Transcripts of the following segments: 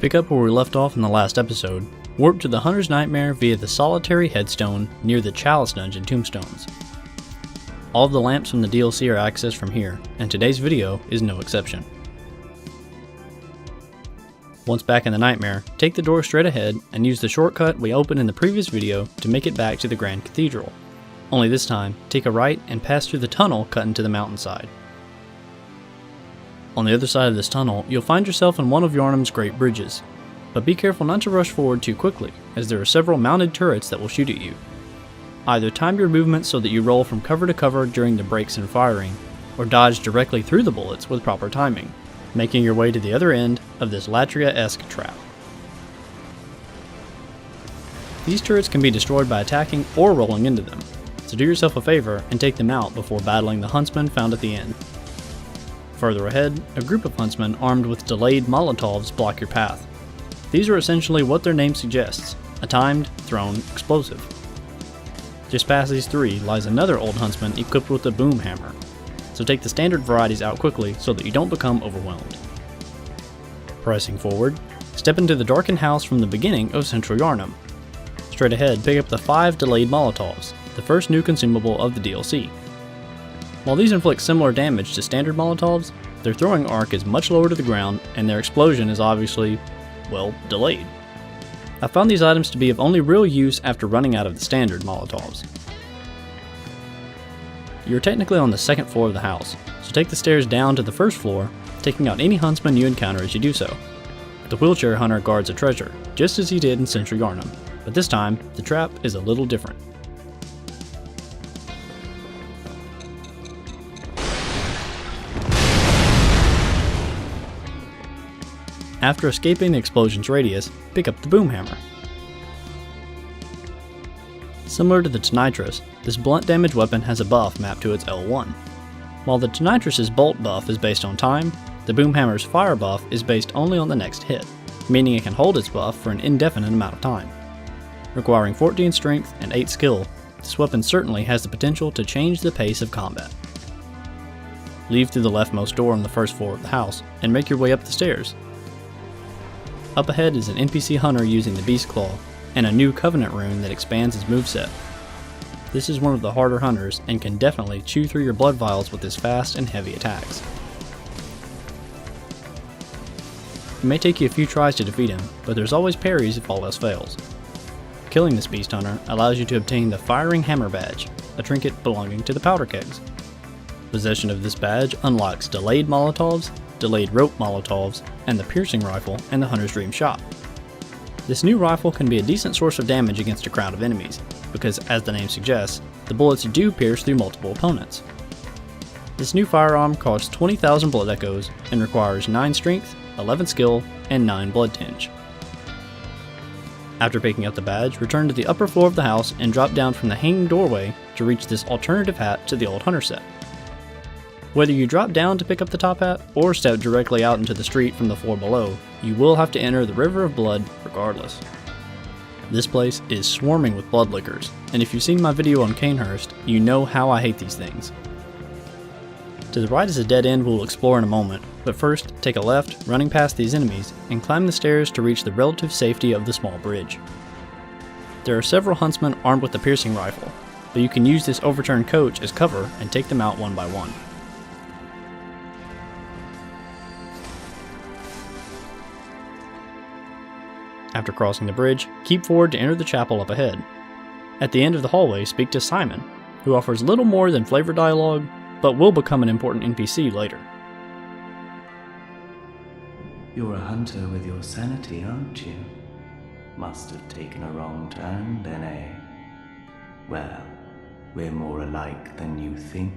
pick up where we left off in the last episode, warp to the Hunter's Nightmare via the solitary headstone near the Chalice Dungeon tombstones. All of the lamps from the DLC are accessed from here, and today's video is no exception. Once back in the Nightmare, take the door straight ahead and use the shortcut we opened in the previous video to make it back to the Grand Cathedral. Only this time, take a right and pass through the tunnel cut into the mountainside. On the other side of this tunnel, you'll find yourself in one of Yharnam's great bridges, but be careful not to rush forward too quickly, as there are several mounted turrets that will shoot at you. Either time your movements so that you roll from cover to cover during the breaks and firing, or dodge directly through the bullets with proper timing, making your way to the other end of this Latria-esque trap. These turrets can be destroyed by attacking or rolling into them, so do yourself a favor and take them out before battling the huntsmen found at the end. Further ahead, a group of huntsmen armed with delayed Molotovs block your path. These are essentially what their name suggests, a timed, thrown explosive. Just past these three lies another old huntsman equipped with a boom hammer, so take the standard varieties out quickly so that you don't become overwhelmed. Pressing forward, step into the darkened house from the beginning of Central Yharnam. Straight ahead, pick up the 5 delayed Molotovs, the first new consumable of the DLC. While these inflict similar damage to standard Molotovs, their throwing arc is much lower to the ground and their explosion is obviously, well, delayed. I found these items to be of only real use after running out of the standard Molotovs. You're technically on the second floor of the house, so take the stairs down to the first floor, taking out any huntsman you encounter as you do so. The wheelchair hunter guards a treasure, just as he did in Central Yharnam, but this time, the trap is a little different. After escaping the explosion's radius, pick up the boom hammer. Similar to the Tonitrus, this blunt damage weapon has a buff mapped to its L1. While the Tonitrus' bolt buff is based on time, the boom hammer's fire buff is based only on the next hit, meaning it can hold its buff for an indefinite amount of time. Requiring 14 strength and 8 skill, this weapon certainly has the potential to change the pace of combat. Leave through the leftmost door on the first floor of the house, and make your way up the stairs. Up ahead is an NPC hunter using the Beast Claw, and a new Covenant rune that expands his moveset. This is one of the harder hunters, and can definitely chew through your blood vials with his fast and heavy attacks. It may take you a few tries to defeat him, but there's always parries if all else fails. Killing this beast hunter allows you to obtain the Firing Hammer Badge, a trinket belonging to the Powder Kegs. Possession of this badge unlocks delayed Molotovs, delayed rope Molotovs, and the piercing rifle and the Hunter's Dream Shot. This new rifle can be a decent source of damage against a crowd of enemies, because as the name suggests, the bullets do pierce through multiple opponents. This new firearm costs 20,000 blood echoes and requires 9 strength, 11 skill, and 9 blood tinge. After picking up the badge, return to the upper floor of the house and drop down from the hanging doorway to reach this alternative hat to the old hunter set. Whether you drop down to pick up the top hat, or step directly out into the street from the floor below, you will have to enter the River of Blood regardless. This place is swarming with blood lickers, and if you've seen my video on Accursed, you know how I hate these things. To the right is a dead end we'll explore in a moment, but first, take a left, running past these enemies, and climb the stairs to reach the relative safety of the small bridge. There are several huntsmen armed with the piercing rifle, but you can use this overturned coach as cover and take them out one by one. After crossing the bridge, keep forward to enter the chapel up ahead. At the end of the hallway, speak to Simon, who offers little more than flavor dialogue, but will become an important NPC later. You're a hunter with your sanity, aren't you? Must have taken a wrong turn then, eh? Well, we're more alike than you think.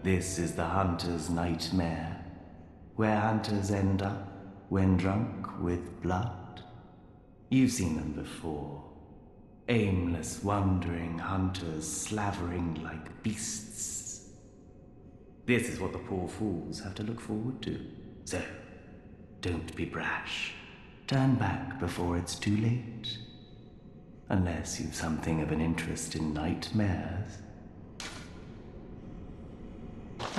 This is the hunter's nightmare, where hunters end up when drunk with blood. You've seen them before. Aimless, wandering hunters slavering like beasts. This is what the poor fools have to look forward to. So, don't be brash. Turn back before it's too late. Unless you've something of an interest in nightmares.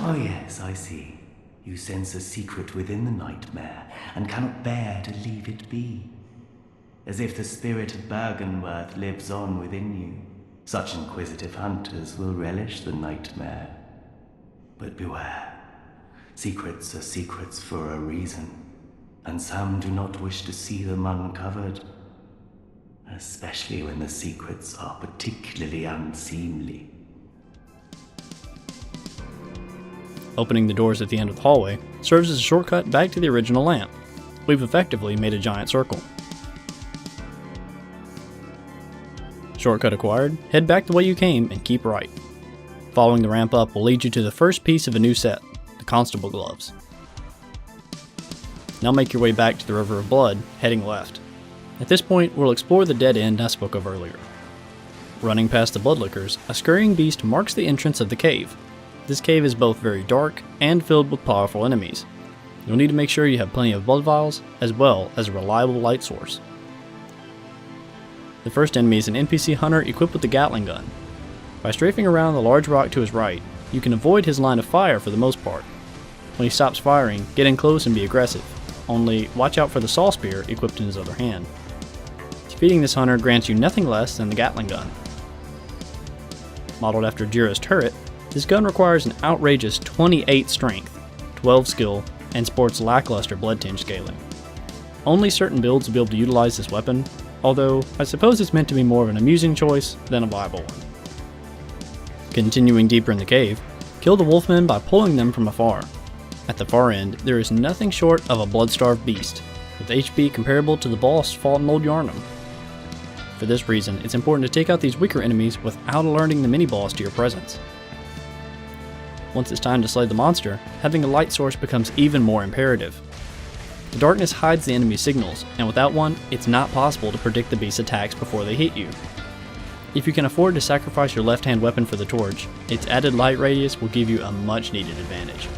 Oh yes, I see. You sense a secret within the nightmare and cannot bear to leave it be. As if the spirit of Bergenworth lives on within you, such inquisitive hunters will relish the nightmare. But beware, secrets are secrets for a reason, and some do not wish to see them uncovered, especially when the secrets are particularly unseemly. Opening the doors at the end of the hallway serves as a shortcut back to the original lamp. We've effectively made a giant circle. Shortcut acquired, head back the way you came and keep right. Following the ramp up will lead you to the first piece of a new set, the Constable Gloves. Now make your way back to the River of Blood, heading left. At this point, we'll explore the dead end I spoke of earlier. Running past the Bloodlickers, a scurrying beast marks the entrance of the cave. This cave is both very dark and filled with powerful enemies. You'll need to make sure you have plenty of blood vials, as well as a reliable light source. The first enemy is an NPC hunter equipped with the Gatling gun. By strafing around the large rock to his right, you can avoid his line of fire for the most part. When he stops firing, get in close and be aggressive. Only watch out for the saw spear equipped in his other hand. Defeating this hunter grants you nothing less than the Gatling gun. Modeled after Jira's turret, this gun requires an outrageous 28 strength, 12 skill, and sports lackluster blood tinge scaling. Only certain builds will be able to utilize this weapon, although I suppose it's meant to be more of an amusing choice than a viable one. Continuing deeper in the cave, kill the wolfmen by pulling them from afar. At the far end, there is nothing short of a blood-starved beast, with HP comparable to the boss fought in Old Yarnum. For this reason, it's important to take out these weaker enemies without alerting the mini-boss to your presence. Once it's time to slay the monster, having a light source becomes even more imperative. The darkness hides the enemy's signals, and without one, it's not possible to predict the beast's attacks before they hit you. If you can afford to sacrifice your left-hand weapon for the torch, its added light radius will give you a much-needed advantage.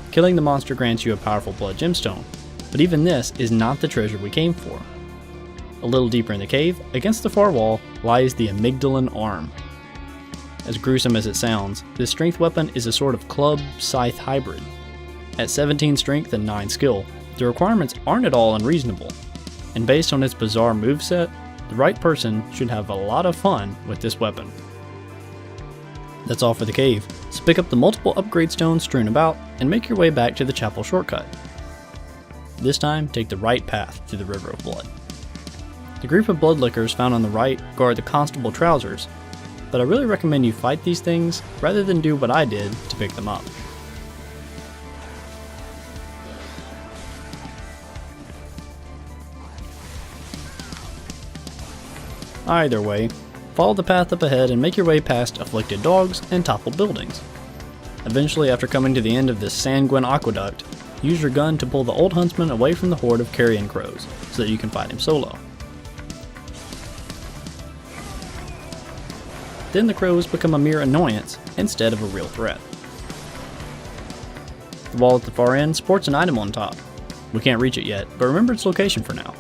Killing the monster grants you a powerful blood gemstone, but even this is not the treasure we came for. A little deeper in the cave, against the far wall, lies the Amygdalin Arm. As gruesome as it sounds, this strength weapon is a sort of club-scythe hybrid. At 17 strength and 9 skill, the requirements aren't at all unreasonable, and based on its bizarre moveset, the right person should have a lot of fun with this weapon. That's all for the cave, so pick up the multiple upgrade stones strewn about and make your way back to the chapel shortcut. This time, take the right path to the River of Blood. The group of Bloodlickers found on the right guard the Constable Trousers, but I really recommend you fight these things rather than do what I did to pick them up. Either way, follow the path up ahead and make your way past afflicted dogs and toppled buildings. Eventually, after coming to the end of this Sanguine Aqueduct, use your gun to pull the old huntsman away from the horde of carrion crows so that you can fight him solo. Then the crows become a mere annoyance instead of a real threat. The wall at the far end sports an item on top. We can't reach it yet, but remember its location for now.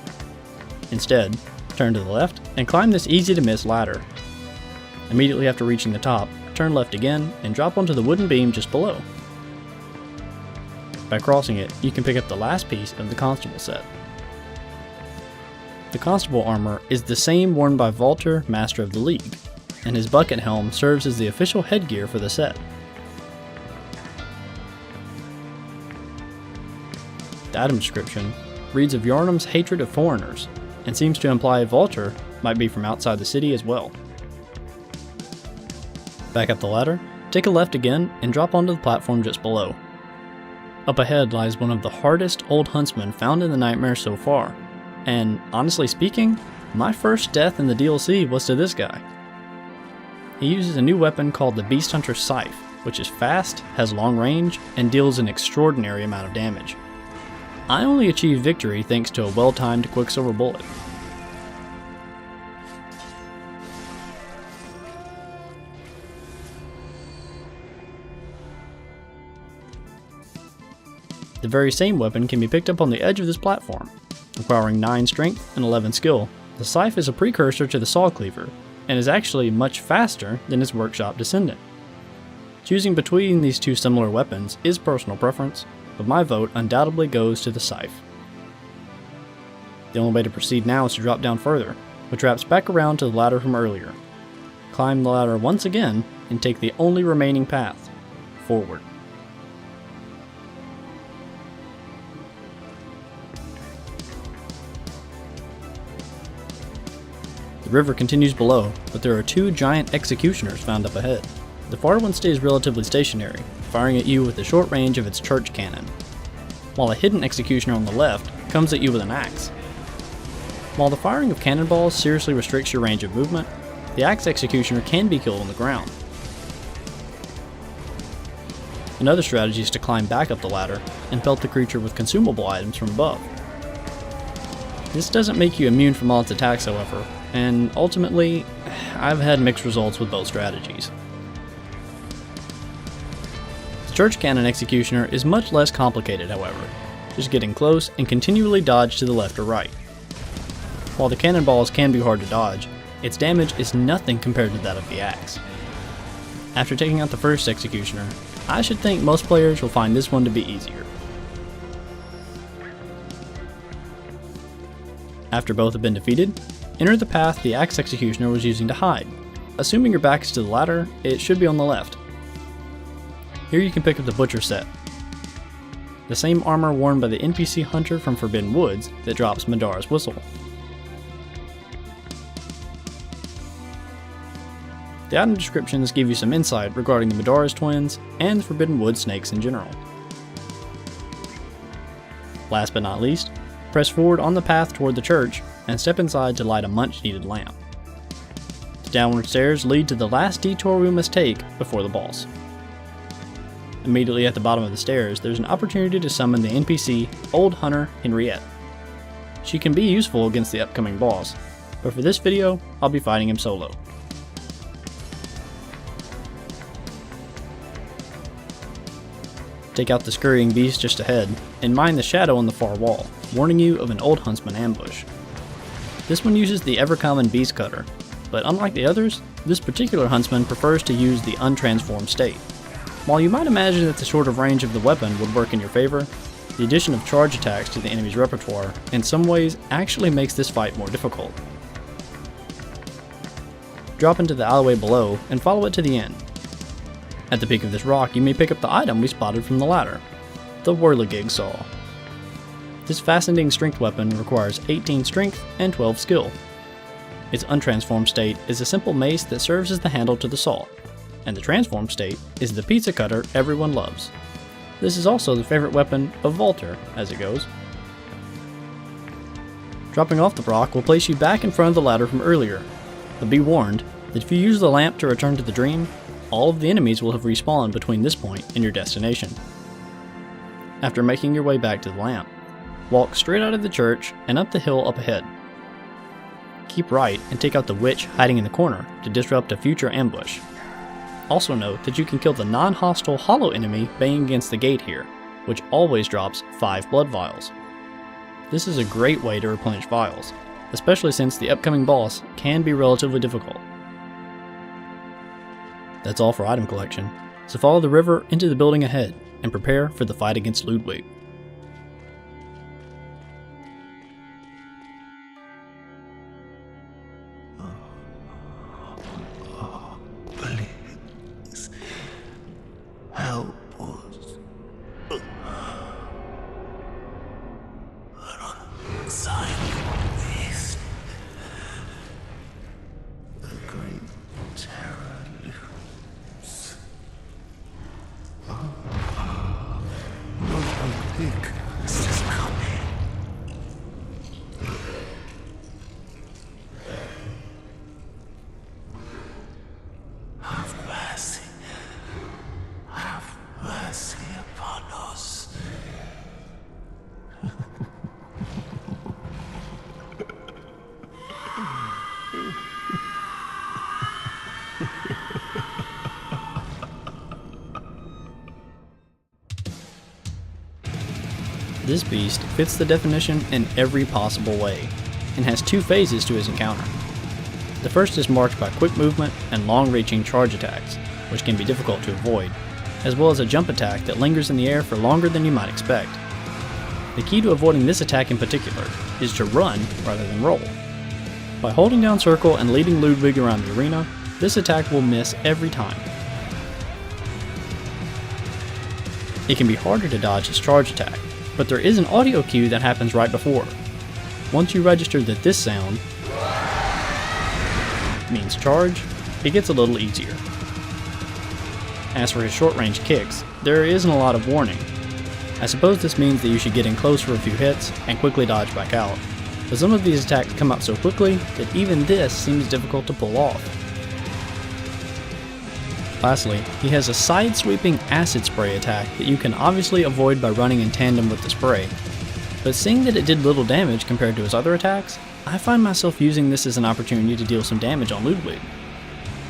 Instead, turn to the left and climb this easy to miss ladder. Immediately after reaching the top, turn left again and drop onto the wooden beam just below. By crossing it, you can pick up the last piece of the Constable set. The Constable armor is the same worn by Walter, Master of the League, and his bucket helm serves as the official headgear for the set. The item description reads of Yarnum's hatred of foreigners, and seems to imply Walter might be from outside the city as well. Back up the ladder, take a left again, and drop onto the platform just below. Up ahead lies one of the hardest old huntsmen found in the nightmare so far, and honestly speaking, my first death in the DLC was to this guy. He uses a new weapon called the Beast Hunter's Scythe, which is fast, has long range, and deals an extraordinary amount of damage. I only achieved victory thanks to a well-timed Quicksilver bullet. The very same weapon can be picked up on the edge of this platform. Requiring 9 strength and 11 skill, the scythe is a precursor to the saw cleaver, and is actually much faster than its workshop descendant. Choosing between these two similar weapons is personal preference, but my vote undoubtedly goes to the scythe. The only way to proceed now is to drop down further, which wraps back around to the ladder from earlier. Climb the ladder once again and take the only remaining path, forward. The river continues below, but there are two giant executioners found up ahead. The far one stays relatively stationary, firing at you with the short range of its church cannon, while a hidden executioner on the left comes at you with an axe. While the firing of cannonballs seriously restricts your range of movement, the axe executioner can be killed on the ground. Another strategy is to climb back up the ladder and pelt the creature with consumable items from above. This doesn't make you immune from all its attacks, however, and ultimately, I've had mixed results with both strategies. The Church Cannon Executioner is much less complicated, however, just getting close and continually dodge to the left or right. While the cannonballs can be hard to dodge, its damage is nothing compared to that of the axe. After taking out the first Executioner, I should think most players will find this one to be easier. After both have been defeated, enter the path the axe executioner was using to hide. Assuming your back is to the ladder, it should be on the left. Here you can pick up the Butcher set, the same armor worn by the NPC hunter from Forbidden Woods that drops Madara's whistle. The item descriptions give you some insight regarding the Madara's twins and the Forbidden Woods snakes in general. Last but not least, press forward on the path toward the church and step inside to light a much needed lamp. The downward stairs lead to the last detour we must take before the boss. Immediately at the bottom of the stairs, there's an opportunity to summon the NPC Old Hunter Henriette. She can be useful against the upcoming boss, but for this video, I'll be fighting him solo. Take out the scurrying beast just ahead, and mine the shadow on the far wall, warning you of an old huntsman ambush. This one uses the ever-common beast cutter, but unlike the others, this particular huntsman prefers to use the untransformed state. While you might imagine that the shorter range of the weapon would work in your favor, the addition of charge attacks to the enemy's repertoire in some ways actually makes this fight more difficult. Drop into the alleyway below and follow it to the end. At the peak of this rock, you may pick up the item we spotted from the ladder, the Whirligig Saw. This fascinating strength weapon requires 18 strength and 12 skill. Its untransformed state is a simple mace that serves as the handle to the saw, and the transformed state is the pizza cutter everyone loves. This is also the favorite weapon of Volter, as it goes. Dropping off the rock will place you back in front of the ladder from earlier, but be warned that if you use the lamp to return to the dream, all of the enemies will have respawned between this point and your destination. After making your way back to the lamp, walk straight out of the church and up the hill up ahead. Keep right and take out the witch hiding in the corner to disrupt a future ambush. Also note that you can kill the non-hostile hollow enemy banging against the gate here, which always drops 5 blood vials. This is a great way to replenish vials, especially since the upcoming boss can be relatively difficult. That's all for item collection, so follow the river into the building ahead and prepare for the fight against Ludwig. Please, help us. Alongside this, the great terror looms. Ludwig is coming. Have mercy. Have mercy upon us. This beast fits the definition in every possible way, and has 2 phases to his encounter. The first is marked by quick movement and long-reaching charge attacks, which can be difficult to avoid, as well as a jump attack that lingers in the air for longer than you might expect. The key to avoiding this attack in particular is to run rather than roll. By holding down circle and leading Ludwig around the arena, this attack will miss every time. It can be harder to dodge his charge attack, but there is an audio cue that happens right before. Once you register that this sound means charge, it gets a little easier. As for his short-range kicks, there isn't a lot of warning. I suppose this means that you should get in close for a few hits and quickly dodge back out, but some of these attacks come out so quickly that even this seems difficult to pull off. Lastly, he has a side-sweeping acid spray attack that you can obviously avoid by running in tandem with the spray, but seeing that it did little damage compared to his other attacks, I find myself using this as an opportunity to deal some damage on Ludwig.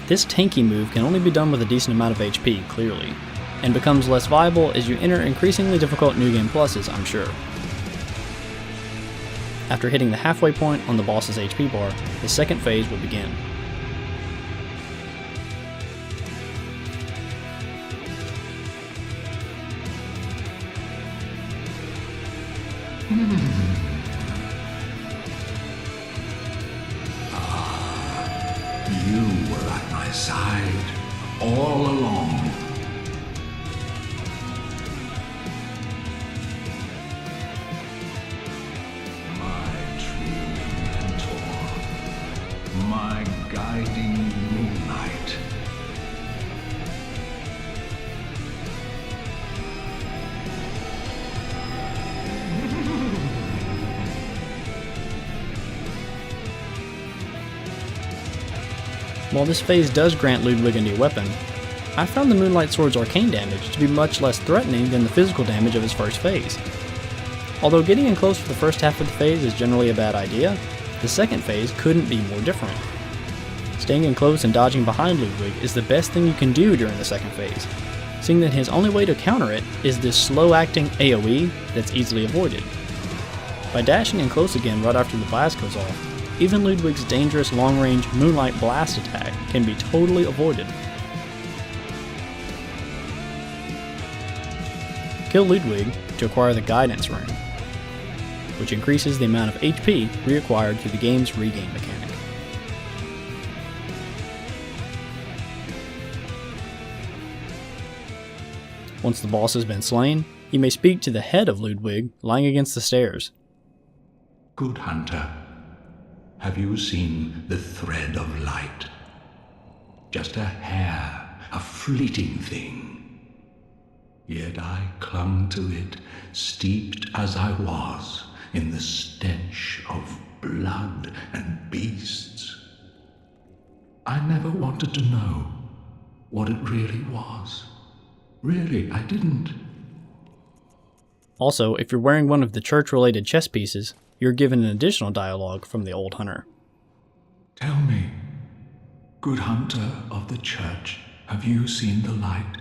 This tanky move can only be done with a decent amount of HP, clearly, and becomes less viable as you enter increasingly difficult New Game Pluses, I'm sure. After hitting the halfway point on the boss's HP bar, the second phase will begin. You were at my side all along. My true mentor, my guiding moonlight. While this phase does grant Ludwig a new weapon, I found the Moonlight Sword's arcane damage to be much less threatening than the physical damage of his first phase. Although getting in close for the first half of the phase is generally a bad idea, the second phase couldn't be more different. Staying in close and dodging behind Ludwig is the best thing you can do during the second phase, seeing that his only way to counter it is this slow-acting AoE that's easily avoided. By dashing in close again right after the blast goes off, even Ludwig's dangerous long-range Moonlight Blast attack can be totally avoided. Kill Ludwig to acquire the Guidance Rune, which increases the amount of HP reacquired through the game's regain mechanic. Once the boss has been slain, you may speak to the head of Ludwig lying against the stairs. Good hunter, have you seen the thread of light? Just a hair, a fleeting thing. Yet I clung to it, steeped as I was in the stench of blood and beasts. I never wanted to know what it really was. Really, I didn't. Also, if you're wearing one of the church-related chess pieces, you're given an additional dialogue from the old hunter. Tell me, good hunter of the church, have you seen the light?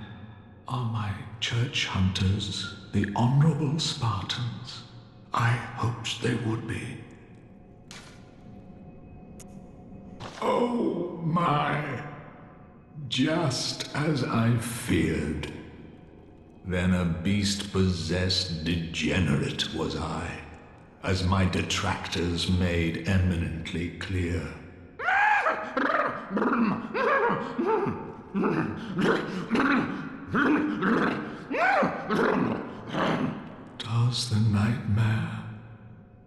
Are my church hunters the honorable Spartans? I hoped they would be. Oh my! Just as I feared. Then a beast-possessed degenerate was I, as my detractors made eminently clear. Does the nightmare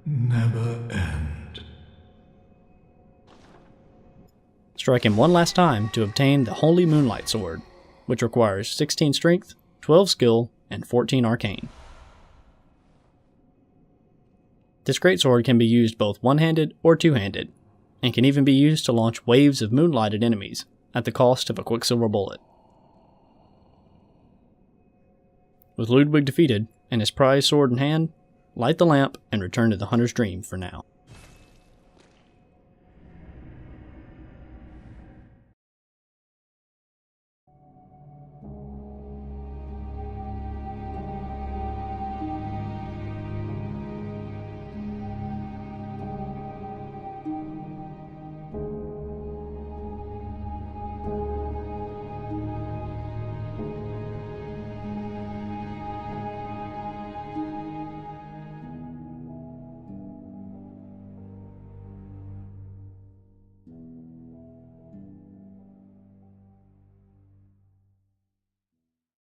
never end? Strike him one last time to obtain the Holy Moonlight Sword, which requires 16 Strength, 12 Skill, and 14 Arcane. This greatsword can be used both one-handed or two-handed, and can even be used to launch waves of moonlighted enemies, at the cost of a Quicksilver bullet. With Ludwig defeated, and his prized sword in hand, light the lamp and return to the Hunter's Dream for now.